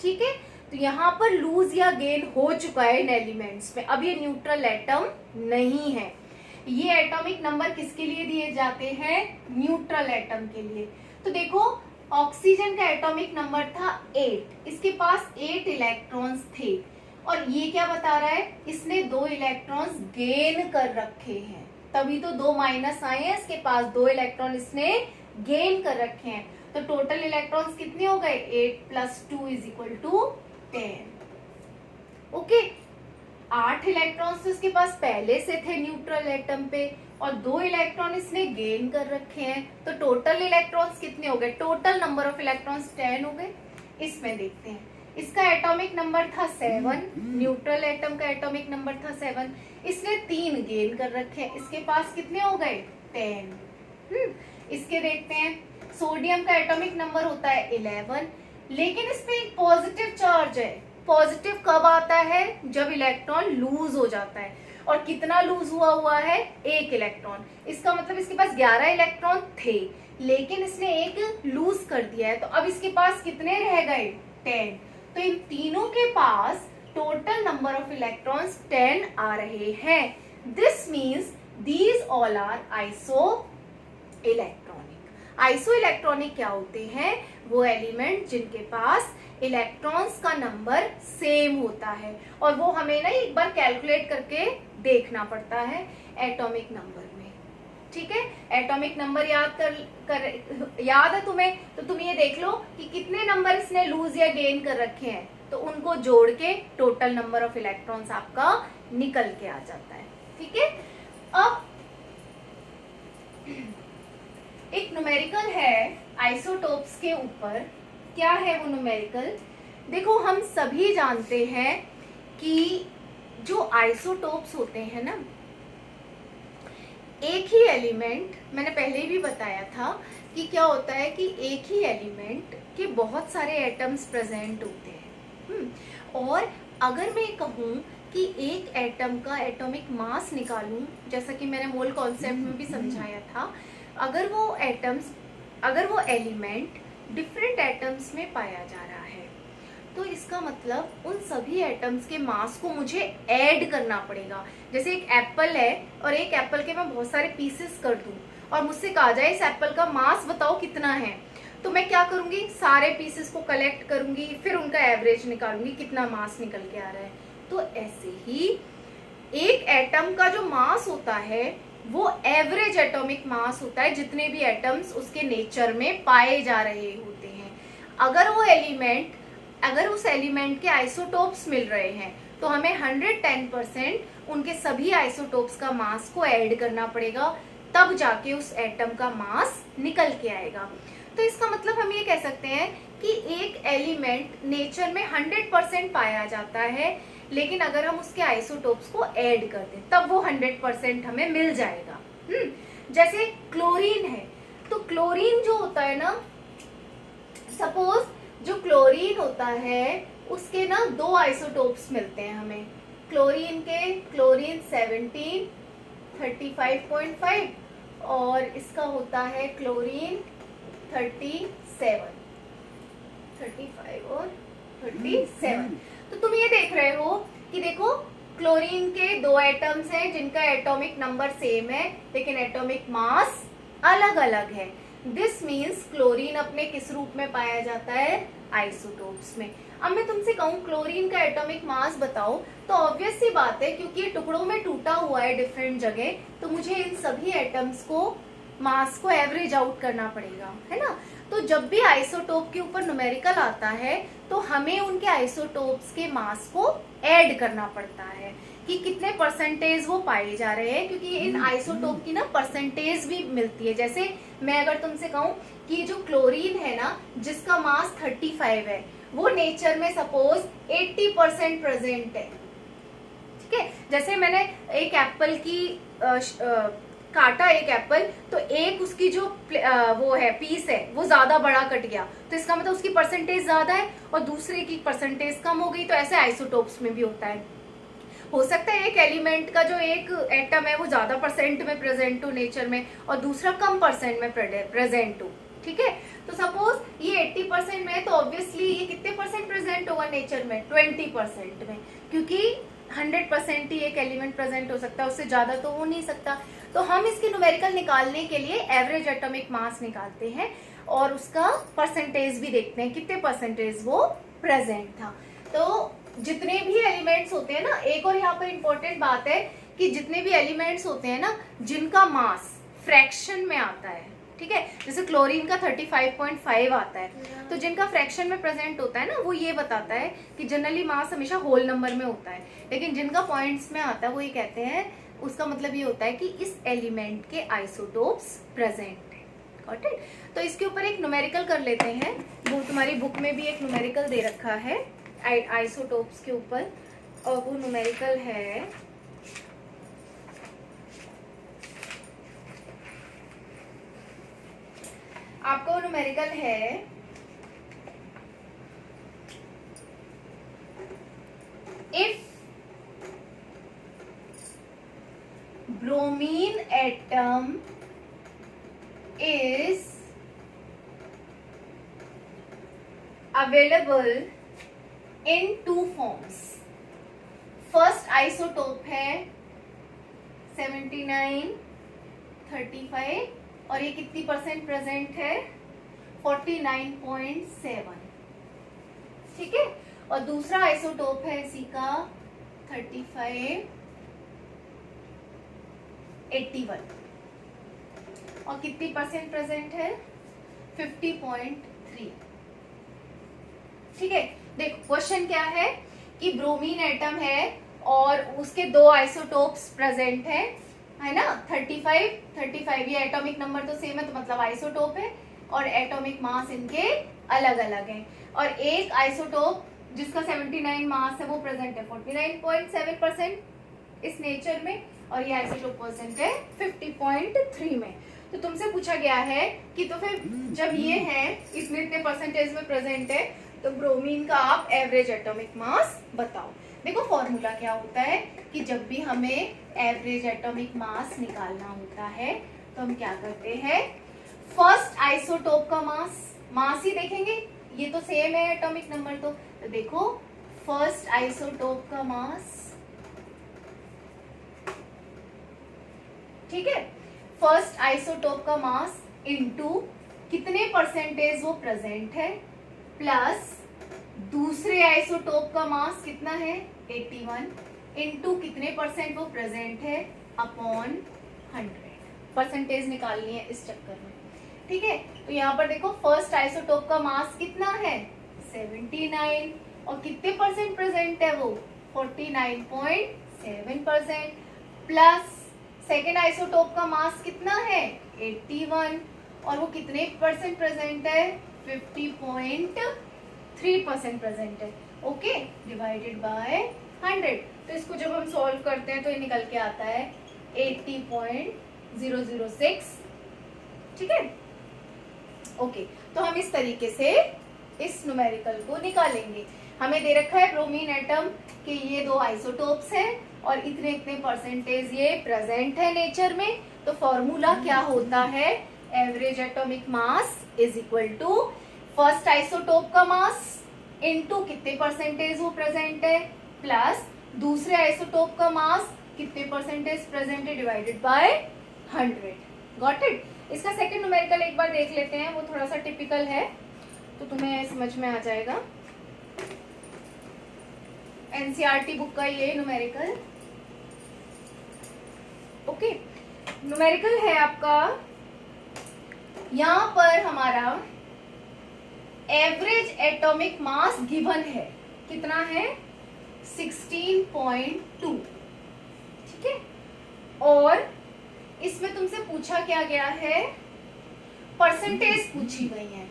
ठीक है। तो यहाँ पर लूज या गेन हो चुका है इन एलिमेंट्स में, अब ये न्यूट्रल एटम नहीं है। ये एटॉमिक नंबर किसके लिए दिए जाते हैं, न्यूट्रल एटम के लिए। तो देखो ऑक्सीजन का एटॉमिक नंबर था 8, इसके पास 8 इलेक्ट्रॉन्स थे, और ये क्या बता रहा है, इसने 2 इलेक्ट्रॉन्स गेन कर रखे हैं, तभी तो 2 माइनस आए हैं, इसके पास 2 इलेक्ट्रॉन इसने गेन कर रखे हैं। तो टोटल इलेक्ट्रॉन्स कितने हो गए, 8 + 2 = 10, ओके। 8 इलेक्ट्रॉन्स तो इसके पास पहले से थे न्यूट्रल एटम पे, और 2 इलेक्ट्रॉन इसने गेन कर रखे हैं, तो टोटल इलेक्ट्रॉन्स कितने हो गए, टोटल नंबर ऑफ इलेक्ट्रॉन्स 10 हो गए। इसमें देखते हैं, इसका एटॉमिक नंबर था 7, न्यूट्रल एटम का एटॉमिक नंबर था 7, इसने 3 गेन कर रखे हैं, इसके पास कितने हो गए, 10। इसके देखते हैं, सोडियम का एटॉमिक नंबर होता है 11, लेकिन इसमें एक पॉजिटिव चार्ज है। पॉजिटिव कब आता है, जब इलेक्ट्रॉन लूज हो जाता है, और कितना लूज हुआ है, 1 इलेक्ट्रॉन। इसका मतलब इसके पास 11 इलेक्ट्रॉन थे, लेकिन इसने एक लूज कर दिया है, तो अब इसके पास कितने रह गए, 10। तो इन तीनों के पास टोटल नंबर ऑफ इलेक्ट्रॉन्स 10 आ रहे हैं। This means these all are isoelectronic. Isoelectronic क्या होते हैं? वो एलिमेंट जिनके पास इलेक्ट्रॉन्स का नंबर सेम होता है, और वो हमें ना एक बार कैलकुलेट करके देखना पड़ता है एटॉमिक नंबर में। ठीक है, एटॉमिक नंबर याद है तुम्हें? तो तुम ये देख लो कि कितने नंबर इसने लूज या गेन कर रखे हैं, तो उनको जोड़ के टोटल नंबर ऑफ इलेक्ट्रॉन्स आपका निकल के आ जाता है। ठीक है, अब एक न्यूमेरिकल है आइसोटोप्स के ऊपर। क्या है वो न्यूमेरिकल? देखो, हम सभी जानते हैं कि जो आइसोटोप्स होते हैं ना, एक ही एलिमेंट, मैंने पहले भी बताया था कि क्या होता है कि एक ही एलिमेंट के बहुत सारे एटम्स प्रेजेंट होते हैं। और अगर मैं कहूँ कि एक एटम का एटॉमिक मास निकालूं, जैसा कि मैंने मोल कॉन्सेप्ट में भी समझाया था, अगर वो एलिमेंट डिफरेंट एटम्स में पाया जा रहा है, तो इसका मतलब उन सभी एटम्स के मास को मुझे ऐड करना पड़ेगा। जैसे एक एप्पल है और एक एप्पल के मैं बहुत सारे पीसेस कर दूं और मुझसे कहा जाए इस एप्पल का मास बताओ कितना है, तो मैं क्या करूंगी? सारे पीसेस को कलेक्ट करूंगी, फिर उनका एवरेज निकालूंगी कितना मास निकल के आ रहा है। तो ऐसे ही एक एटम का जो मास होता है वो एवरेज एटॉमिक मास होता है, जितने भी एटम्स उसके नेचर में पाए जा रहे होते हैं। अगर उस एलिमेंट के आइसोटोप्स मिल रहे हैं, तो हमें 110% उनके सभी आइसोटोप्स का मास को ऐड करना पड़ेगा, तब जाके उस एटम का मास निकल के आएगा। तो इसका मतलब हम ये कह सकते हैं कि एक एलिमेंट नेचर में 100% पाया जाता है, लेकिन अगर हम उसके आइसोटोप्स को ऐड कर दें तब वो 100% हमें मिल जाएगा। जैसे क्लोरीन है, तो क्लोरीन जो होता है ना, सपोज जो क्लोरीन होता है उसके ना 2 आइसोटोप्स मिलते हैं हमें। क्लोरीन 17 35.5 और इसका होता है क्लोरीन 35 और 37। तो तुम ये देख रहे हो कि देखो, क्लोरीन के 2 एटम्स हैं जिनका एटॉमिक नंबर सेम है, लेकिन एटॉमिक मास अलग अलग है। दिस मीन्स क्लोरीन अपने किस रूप में पाया जाता है? आइसोटोप्स में। अब मैं तुमसे कहूँ क्लोरीन का एटॉमिक मास बताओ, तो ऑब्वियस सी बात है, क्योंकि ये टुकड़ों में टूटा हुआ है डिफरेंट जगह, तो मुझे इन सभी एटम्स को मास को एवरेज आउट करना पड़ेगा, है ना। तो जब भी आइसोटोप के ऊपर न्यूमेरिकल आता है, तो हमें उनके आइसोटोप्स के मास को ऐड करना पड़ता है कि कितने परसेंटेज वो पाए जा रहे हैं, क्योंकि इन आइसोटोप की ना परसेंटेज भी मिलती है। जैसे मैं अगर तुमसे कहूँ कि जो क्लोरीन है ना, जिसका मास 35 है, वो नेचर में सपोज 80% प्रेजेंट है। ठीक है, जैसे मैंने एक एप्पल की काटा एक एप्पल, तो एक उसकी जो वो है पीस है वो ज्यादा बड़ा कट गया, तो इसका मतलब उसकी परसेंटेज ज्यादा है, और दूसरे की परसेंटेज कम हो गई। तो ऐसे आइसोटोप्स में भी होता है। हो सकता है एक एलिमेंट का जो एक एटम है वो ज्यादा परसेंट में प्रेजेंट हो नेचर में, और दूसरा कम परसेंट में प्रेजेंट हो। ठीक है, तो सपोज ये 80% में है, तो ऑब्वियसली ये कितने परसेंट प्रेजेंट होगा नेचर में? 20% में, क्योंकि 100% ही एक एलिमेंट प्रेजेंट हो सकता है, उससे ज्यादा तो हो नहीं सकता। तो हम इसकी न्यूमेरिकल निकालने के लिए एवरेज एटॉमिक मास निकालते हैं और उसका परसेंटेज भी देखते हैं, कितने परसेंटेज वो प्रेजेंट था। तो जितने भी एलिमेंट्स होते हैं ना, एक और यहाँ पर इंपॉर्टेंट बात है कि जितने भी एलिमेंट्स होते हैं ना जिनका मास फ्रैक्शन में आता है, ठीक है, जैसे क्लोरीन का 35.5 आता है, तो जिनका फ्रैक्शन में प्रेजेंट होता है ना, वो ये बताता है कि जनरली मास हमेशा होल नंबर में होता है, लेकिन जिनका पॉइंट्स में आता है वो ये कहते हैं, उसका मतलब ये होता है कि इस एलिमेंट के आइसोटोप्स प्रेजेंट है। Got it? तो इसके ऊपर एक न्यूमेरिकल कर लेते हैं। वो तुम्हारी बुक में भी एक न्यूमेरिकल दे रखा है आइसोटोप्स के ऊपर, और वो न्यूमेरिकल है आपका, वो न्यूमेरिकल है if bromine atom is available in 2 forms. First isotope है 79, 35 और ये कितनी परसेंट प्रेजेंट है, 49.7, ठीक है। और दूसरा आइसोटोप है इसी का 3581 और कितनी परसेंट प्रेजेंट है, 50.3, ठीक है। देखो क्वेश्चन क्या है कि ब्रोमीन एटम है और उसके दो आइसोटोप्स प्रेजेंट है ना, 35 ये एटॉमिक नंबर तो सेम है तो मतलब आइसोटोप है, और एटॉमिक मास इनके अलग अलग हैं। और एक आइसोटोप जिसका 79 मास है वो प्रेजेंट है 49.7% इस नेचर में, और ये आइसोटोप प्रेजेंट है 50.3 में। तो तुमसे पूछा गया है कि तो फिर जब ये है इसमें इतने परसेंटेज में प्रेजेंट है तो ब्रोमीन का आप एवरेज एटॉमिक मास बताओ। देखो फॉर्मूला क्या होता है कि जब भी हमें एवरेज एटॉमिक मास निकालना होता है तो हम क्या करते हैं, फर्स्ट आइसोटोप का मास ही देखेंगे, ये तो सेम है एटॉमिक नंबर, तो देखो फर्स्ट आइसोटोप का मास, ठीक है, फर्स्ट आइसोटोप का मास इनटू कितने परसेंटेज वो प्रेजेंट है, प्लस दूसरे आइसोटोप का मास कितना है 81 इनटू कितने परसेंट वो प्रेजेंट है अपॉन 100, परसेंटेज निकालनी है इस चक्कर में, ठीक है। तो यहाँ पर देखो फर्स्ट आइसोटोप का मास कितना है 79 और कितने परसेंट प्रेजेंट है वो 49.7%, प्लस सेकेंड आइसोटोप का मास कितना है 81 और वो कितने परसेंट प्रेजेंट है 50.3% प्रेजेंट है, ओके, डिवाइडेड बाय 100। तो इसको जब हम सॉल्व करते हैं तो ये निकल के आता है 80.006, ठीक है, ओके। तो हम इस तरीके से इस न्यूमेरिकल को निकालेंगे। हमें दे रखा है ब्रोमीन एटम के ये दो आइसोटोप्स हैं और इतने इतने परसेंटेज ये प्रेजेंट है नेचर में, तो फॉर्मूला क्या होता है, average atomic mass is equal to first isotope का मास इनटू कितने परसेंटेज वो प्रेजेंट है, प्लस दूसरे आइसोटोप का मास कितने परसेंटेज प्रेजेंट है डिवाइडेड बाय 100। Got it. इसका सेकंड न्यूमेरिकल एक बार देख लेते हैं, वो थोड़ा सा टिपिकल है तो तुम्हें समझ में आ जाएगा। एनसीईआरटी बुक का ये न्यूमेरिकल, ओके। न्यूमेरिकल है आपका, यहां पर हमारा एवरेज एटॉमिक मास गिवन है, कितना है 16.2, ठीक है। और इसमें तुमसे पूछा क्या गया है, परसेंटेज पूछी गई है,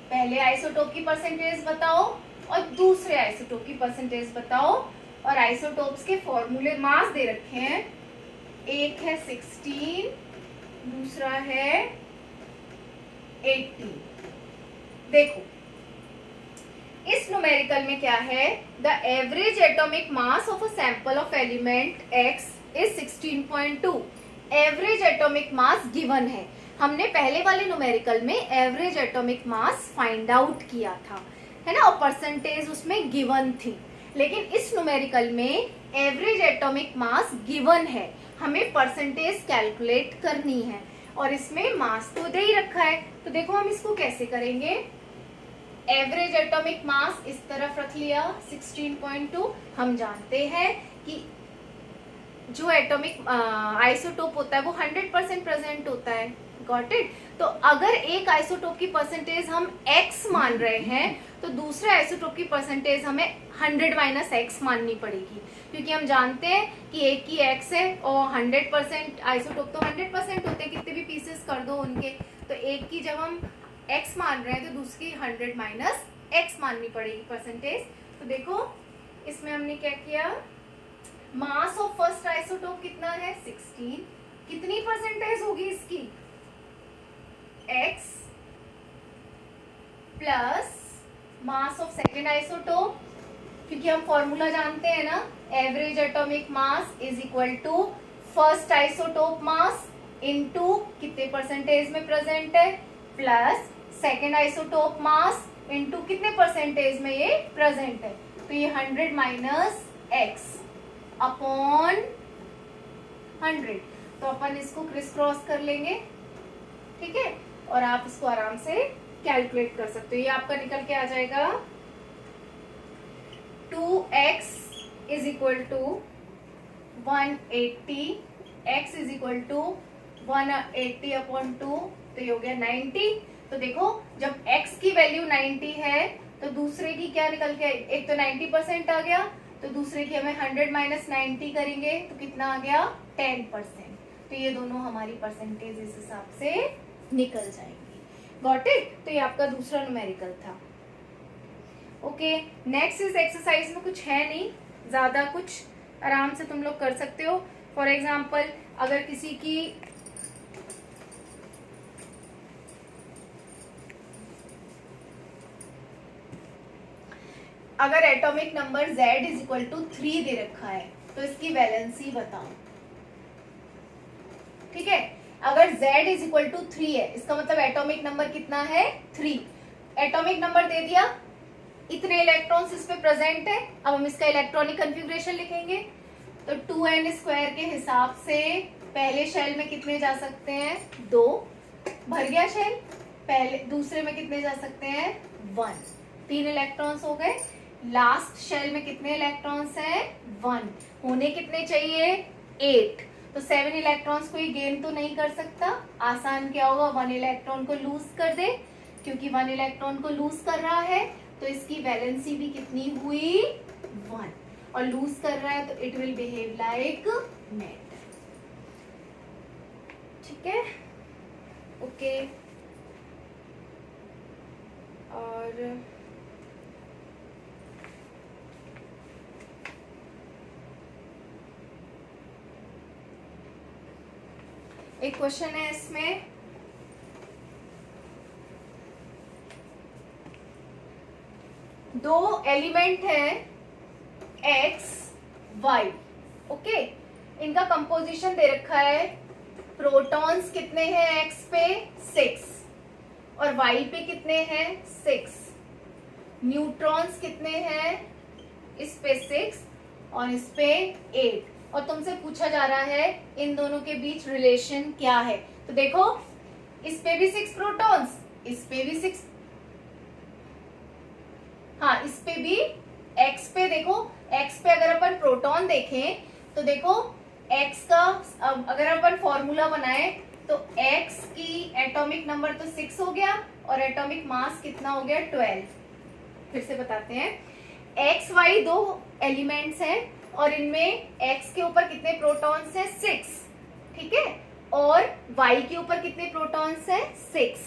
पहले आइसोटोप की परसेंटेज बताओ और दूसरे आइसोटोप की परसेंटेज बताओ, और आइसोटोप्स के फॉर्मूले मास दे रखे हैं, एक है 16, दूसरा है 18। देखो इस न्यूमेरिकल में क्या है, the average atomic mass of a sample of element X is 16.2, average atomic mass given है। हमने पहले वाले न्यूमेरिकल में average atomic mass find out किया था, है ना, और परसेंटेज उसमें गिवन थी, लेकिन इस न्यूमेरिकल में एवरेज एटॉमिक मास गिवन है, हमें परसेंटेज कैलकुलेट करनी है, और इसमें मास तो दे ही रखा है। तो देखो हम इसको कैसे करेंगे, एवरेज एटॉमिक मास इस तरफ रख लिया 16.2, हम जानते हैं कि जो एटॉमिक आइसोटोप होता है वो 100% प्रेजेंट होता है, गॉट इट। तो अगर एक आइसोटोप की परसेंटेज हम x मान रहे हैं तो दूसरे आइसोटोप की परसेंटेज हमें 100 माइनस x माननी पड़ेगी, क्योंकि हम जानते हैं कि एक की x है और 100% आइसोटोप तो 100% होते हैं, कितने भी पीसेस कर दो उनके, तो एक की जब हम x मान रहे हैं तो दूसरी 100 माइनस x माननी पड़ेगी परसेंटेज। तो देखो इसमें हमने क्या किया, मास ऑफ फर्स्ट आइसोटोप कितना है 16, कितनी परसेंटेज होगी इसकी x, plus mass of second isotope, क्योंकि हम फॉर्मूला जानते हैं ना, average atomic mass is equal to first isotope mass into कितने परसेंटेज में प्रेजेंट है, plus second isotope mass into कितने परसेंटेज में ये प्रेजेंट है, तो ये 100 माइनस x अपॉन 100। तो अपन इसको क्रिस क्रॉस कर लेंगे, ठीक है, और आप इसको आराम से कैलकुलेट कर सकते हो। ये आपका निकल के आ जाएगा 2x is equal to 180, x is equal to 180 upon 2, तो ये हो गया 90। तो देखो जब x की वैल्यू 90 है तो दूसरे की क्या निकल के, एक तो 90% आ गया, तो दूसरे की हमें 100 माइनस 90 करेंगे तो कितना आ गया 10%। तो ये दोनों हमारी परसेंटेज इस हिसाब से निकल जाएंगी। Got it? तो ये आपका दूसरा न्यूमेरिकल था। ओके, नेक्स्ट इस एक्सरसाइज में कुछ है नहीं ज्यादा, कुछ आराम से तुम लोग कर सकते हो। फॉर एग्जाम्पल अगर किसी की अगर atomic number z is equal to 3 दे रखा है तो इसकी वैलेंसी बताओ। ठीक है, अगर z इज इक्वल टू 3 है इसका मतलब एटॉमिक नंबर कितना है 3। एटॉमिक नंबर दे दिया, इतने इलेक्ट्रॉन्स इस पे प्रेजेंट है। अब हम इसका इलेक्ट्रॉनिक कन्फिग्रेशन लिखेंगे तो 2n स्क्वायर के हिसाब से पहले शेल में कितने जा सकते हैं 2, भर गया शेल। पहले दूसरे में कितने जा सकते हैं 1, 3 इलेक्ट्रॉन्स हो गए। लास्ट शेल में कितने इलेक्ट्रॉन्स हैं 1, होने कितने चाहिए 8। तो 7 इलेक्ट्रॉन्स कोई गेन तो नहीं कर सकता। आसान क्या होगा 1 इलेक्ट्रॉन को लूज कर दे, क्योंकि 1 इलेक्ट्रॉन को लूज कर रहा है तो इसकी वैलेंसी भी कितनी हुई 1, और लूज कर रहा है तो it will behave like net. ठीक है, ओके। और एक क्वेश्चन है इसमें, दो एलिमेंट है x y, ओके। इनका कंपोजिशन दे रखा है, प्रोटॉन्स कितने हैं x पे 6 और y पे कितने हैं 6, न्यूट्रॉन्स कितने हैं इस पे 6 और इस पे 8, और तुमसे पूछा जा रहा है इन दोनों के बीच रिलेशन क्या है। तो देखो इस पे भी 6 प्रोटॉन्स, इस पे भी 6, हाँ इस पे भी, x पे देखो, x पे अगर अपन प्रोटॉन देखें तो देखो x का अगर अपन फॉर्मूला बनाए तो x की एटॉमिक नंबर तो 6 हो गया और एटॉमिक मास कितना हो गया 12। फिर से बताते हैं, x y दो एलिमेंट्स हैं और इनमें x के ऊपर कितने प्रोटॉन्स हैं 6, ठीक है, और y के ऊपर कितने प्रोटॉन्स हैं 6,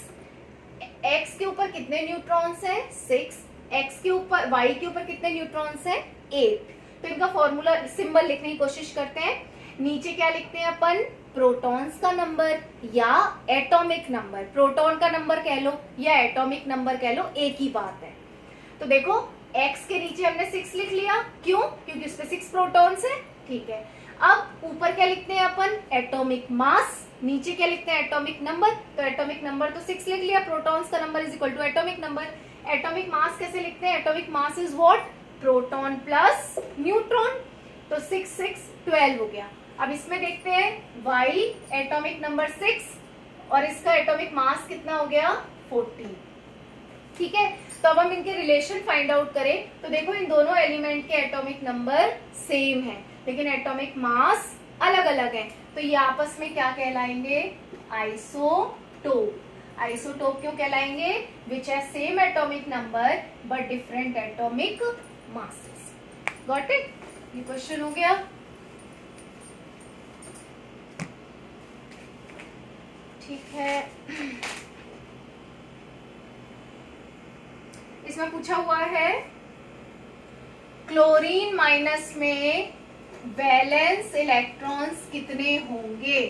x के ऊपर कितने न्यूट्रॉन्स हैं 6, x के ऊपर y के ऊपर कितने न्यूट्रॉन्स हैं 8। तो इनका फॉर्मूला सिंबल लिखने की कोशिश करते हैं। नीचे क्या लिखते हैं अपन, प्रोटॉन्स का नंबर या एटॉमिक नंबर, प्रोटॉन का नंबर कह लो या एटॉमिक नंबर कह लो, एक ही बात है। तो देखो x के नीचे हमने 6 लिख लिया, क्यों, क्योंकि उस पे 6 प्रोटॉन्स है, ठीक है। अब ऊपर क्या लिखते हैं अपन, एटॉमिक मास, नीचे क्या लिखते हैं एटॉमिक नंबर। तो एटॉमिक नंबर तो 6 लिख लिया, प्रोटॉन्स का number is equal to atomic number. Atomic mass कैसे लिखते हैं, atomic mass is what, proton plus neutron. तो 6 6 12 हो गया। अब इसमें देखते हैं y एटॉमिक नंबर 6 और इसका एटॉमिक मास कितना हो गया 14, ठीक है। तो अब हम इनके रिलेशन फाइंड आउट करें तो देखो इन दोनों एलिमेंट के एटॉमिक नंबर सेम है लेकिन एटॉमिक मास अलग अलग है, तो ये आपस में क्या कहलाएंगे, आइसोटोप। आइसोटोप क्यों कहलाएंगे, which have same atomic number but different atomic masses. Got it? ये क्वेश्चन हो गया। ठीक है, इसमें पूछा हुआ है क्लोरीन माइनस में वैलेंस इलेक्ट्रॉन्स कितने होंगे।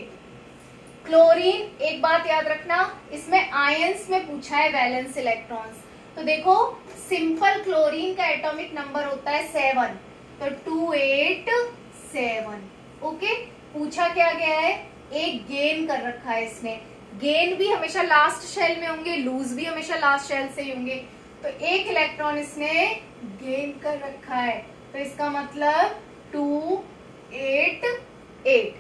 क्लोरीन, एक बात याद रखना, इसमें आयंस में पूछा है वैलेंस इलेक्ट्रॉन्स। तो देखो सिंपल क्लोरीन का एटॉमिक नंबर होता है 7, तो 287, ओके। पूछा क्या गया है, एक गेन कर रखा है इसने, गेन भी हमेशा लास्ट शेल में होंगे, लूज भी हमेशा लास्ट शेल से ही होंगे, तो एक इलेक्ट्रॉन इसने गेन कर रखा है, तो इसका मतलब 288।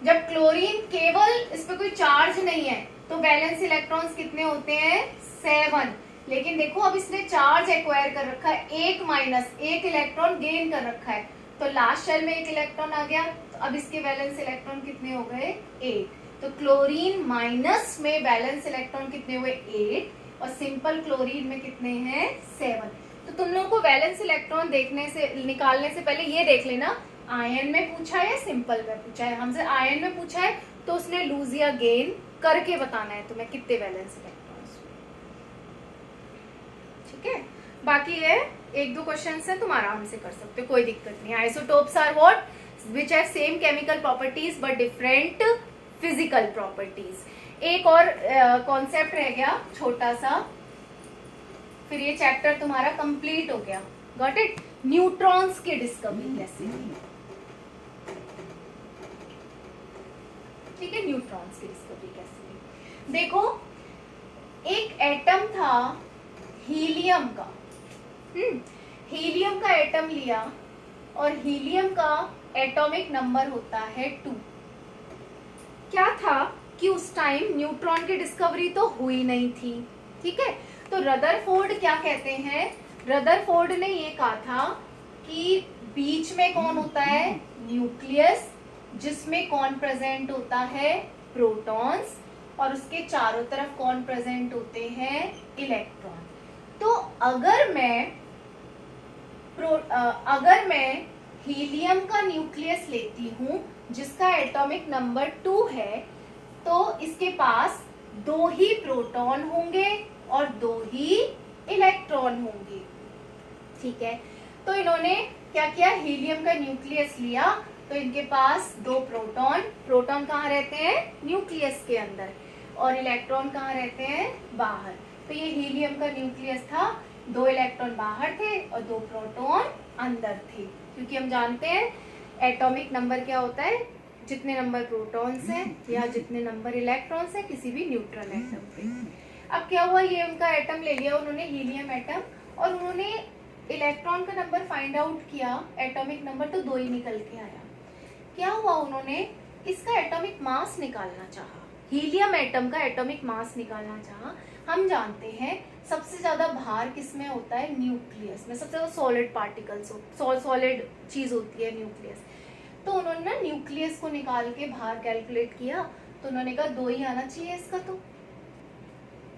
जब क्लोरीन केवल इस पे कोई चार्ज नहीं है तो वैलेंस इलेक्ट्रॉन्स कितने होते हैं 7। लेकिन देखो अब इसने चार्ज एक्वायर कर रखा है, एक माइनस, एक इलेक्ट्रॉन गेन कर रखा है, तो लास्ट शेल में एक इलेक्ट्रॉन आ गया, तो अब इसके वैलेंस इलेक्ट्रॉन कितने हो गए 8। तो क्लोरीन माइनस में वैलेंस इलेक्ट्रॉन कितने हुए 8 और सिंपल क्लोरीन में कितने हैं 7। तो तुम लोगों को वैलेंस इलेक्ट्रॉन देखने से निकालने से पहले ये देख लेना आयन में पूछा है या सिंपल में पूछा है। हमसे आयन में पूछा है तो उसने लूज या गेन करके बताना है तुम्हें कितने वैलेंस इलेक्ट्रॉन्स। ठीक है, बाकी ये एक दो क्वेश्चन है तुम आराम से कर सकते हो, कोई दिक्कत नहीं। Isotopes are what which have same chemical properties but different physical properties. एक और कॉन्सेप्ट रह गया छोटा सा, फिर ये चैप्टर तुम्हारा कंप्लीट हो गया। Got it. न्यूट्रॉन्स की डिस्कवरी कैसे हुई, ठीक है, न्यूट्रॉन्स की डिस्कवरी कैसे हुई। देखो एक एटम था हीलियम का, हीलियम का एटम लिया और हीलियम का एटॉमिक नंबर होता है 2। क्या था कि उस टाइम न्यूट्रॉन की डिस्कवरी तो हुई नहीं थी, ठीक है। तो रदरफोर्ड क्या कहते हैं, रदरफोर्ड ने ये कहा था कि बीच में कौन होता है न्यूक्लियस, जिसमें कौन प्रेजेंट होता है प्रोटॉन्स, और उसके चारों तरफ कौन प्रेजेंट होते हैं इलेक्ट्रॉन। तो अगर मैं हीलियम का न्यूक्लियस लेती हूं जिसका एटॉमिक नंबर 2 है, तो इसके पास 2 ही प्रोटॉन होंगे और 2 ही इलेक्ट्रॉन होंगे, ठीक है। तो इन्होंने क्या किया, हीलियम का न्यूक्लियस लिया, तो इनके पास 2 प्रोटॉन कहाँ रहते हैं न्यूक्लियस के अंदर, और इलेक्ट्रॉन कहाँ रहते हैं बाहर। तो ये हीलियम का न्यूक्लियस था, 2 इलेक्ट्रॉन बाहर थे और 2 प्रोटॉन अंदर थे, क्योंकि हम जानते हैं एटॉमिक नंबर क्या होता है, जितने नंबर प्रोटॉन्स हैं या जितने नंबर इलेक्ट्रॉन्स हैं किसी भी न्यूट्रल एटम पे। अब क्या हुआ, ये उनका एटम ले लिया उन्होंने हीलियम एटम, और उन्होंने इलेक्ट्रॉन का नंबर फाइंड आउट किया, एटॉमिक नंबर तो 2 ही निकल के आया। क्या हुआ, उन्होंने इसका एटॉमिक मास निकालना चाहा, हीलियम एटम का एटॉमिक मास निकालना चाहा। हम जानते हैं सबसे ज्यादा भार किसमें होता है न्यूक्लियस में, सबसे ज्यादा सॉलिड पार्टिकल्स, सॉलिड चीज होती है न्यूक्लियस। तो उन्होंने ना न्यूक्लियस को निकाल के भार कैलकुलेट किया, तो उन्होंने कहा 2 ही आना चाहिए इसका, तो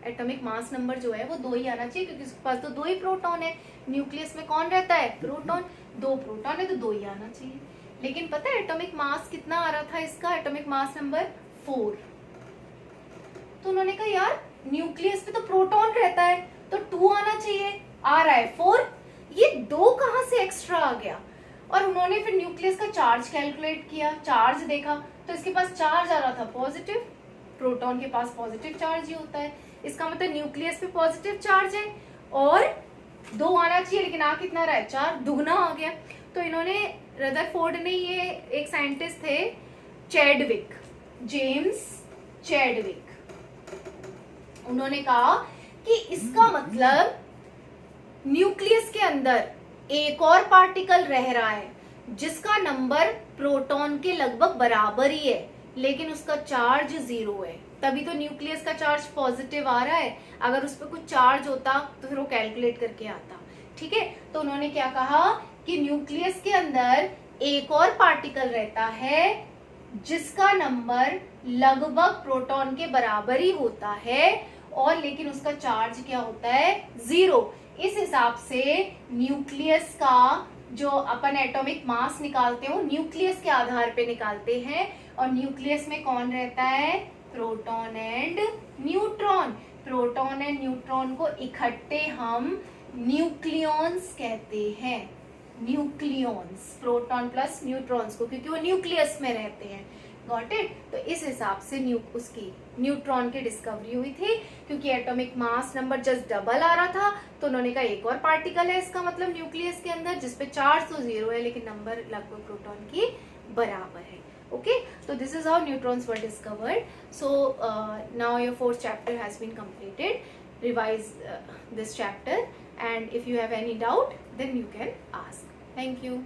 एटॉमिक मास नंबर जो है वो 2 ही आना चाहिए, क्योंकि उसके पास तो 2 ही प्रोटॉन है, न्यूक्लियस में कौन रहता है प्रोटॉन, 2 प्रोटॉन है तो 2 ही आना चाहिए। लेकिन पता है एटॉमिक मास कितना आ रहा था इसका, एटॉमिक मास नंबर 4। तो उन्होंने कहा यार न्यूक्लियस पे तो प्रोटॉन रहता है तो 2 आना चाहिए, आ रहा है 4, ये 2 कहां से एक्स्ट्रा आ गया। और उन्होंने फिर न्यूक्लियस का चार्ज कैलकुलेट किया, चार्ज देखा तो इसके पास चार्ज आ रहा था पॉजिटिव, प्रोटॉन के पास पॉजिटिव चार्ज ही होता है, इसका मतलब न्यूक्लियस पे पॉजिटिव चार्ज है और 2 आना चाहिए, लेकिन आ कितना रहा है 4, दुगना आ गया। तो इन्होंने रदरफोर्ड ने, ये एक साइंटिस्ट थे चैडविक, जेम्स चैडविक, उन्होंने कहा कि इसका मतलब न्यूक्लियस के अंदर एक और पार्टिकल रह रहा है जिसका नंबर प्रोटॉन के लगभग बराबर ही है, लेकिन उसका चार्ज 0 है, तभी तो न्यूक्लियस का चार्ज पॉजिटिव आ रहा है। अगर उस पर कुछ चार्ज होता तो फिर वो कैलकुलेट करके आता, ठीक है। तो उन्होंने क्या कहा कि न्यूक्लियस के अंदर एक और पार्टिकल रहता है जिसका नंबर लगभग प्रोटॉन के बराबर ही होता है, और लेकिन उसका चार्ज क्या होता है 0। इस हिसाब से न्यूक्लियस का जो अपन एटॉमिक मास निकालते हो न्यूक्लियस के आधार पे निकालते हैं, और न्यूक्लियस में कौन रहता है proton and neutron. Proton and neutron को इकट्ठे हम न्यूक्लियॉन्स कहते हैं, न्यूक्लियॉन्स, प्रोटॉन प्लस न्यूट्रॉन्स को, क्योंकि वो न्यूक्लियस में रहते हैं। Got it. तो इस हिसाब से उसकी न्यूट्रॉन की डिस्कवरी हुई थी, क्योंकि atomic mass number just double आ रहा था, तो उन्होंने कहा एक और पार्टिकल है इसका मतलब न्यूक्लियस के अंदर जिसपे चार्ज तो 0 है लेकिन नंबर लगभग प्रोटॉन की बराबर है। Okay, so this is how neutrons were discovered. So now your 4th chapter has been completed. Revise this chapter, and if you have any doubt then you can ask. Thank you.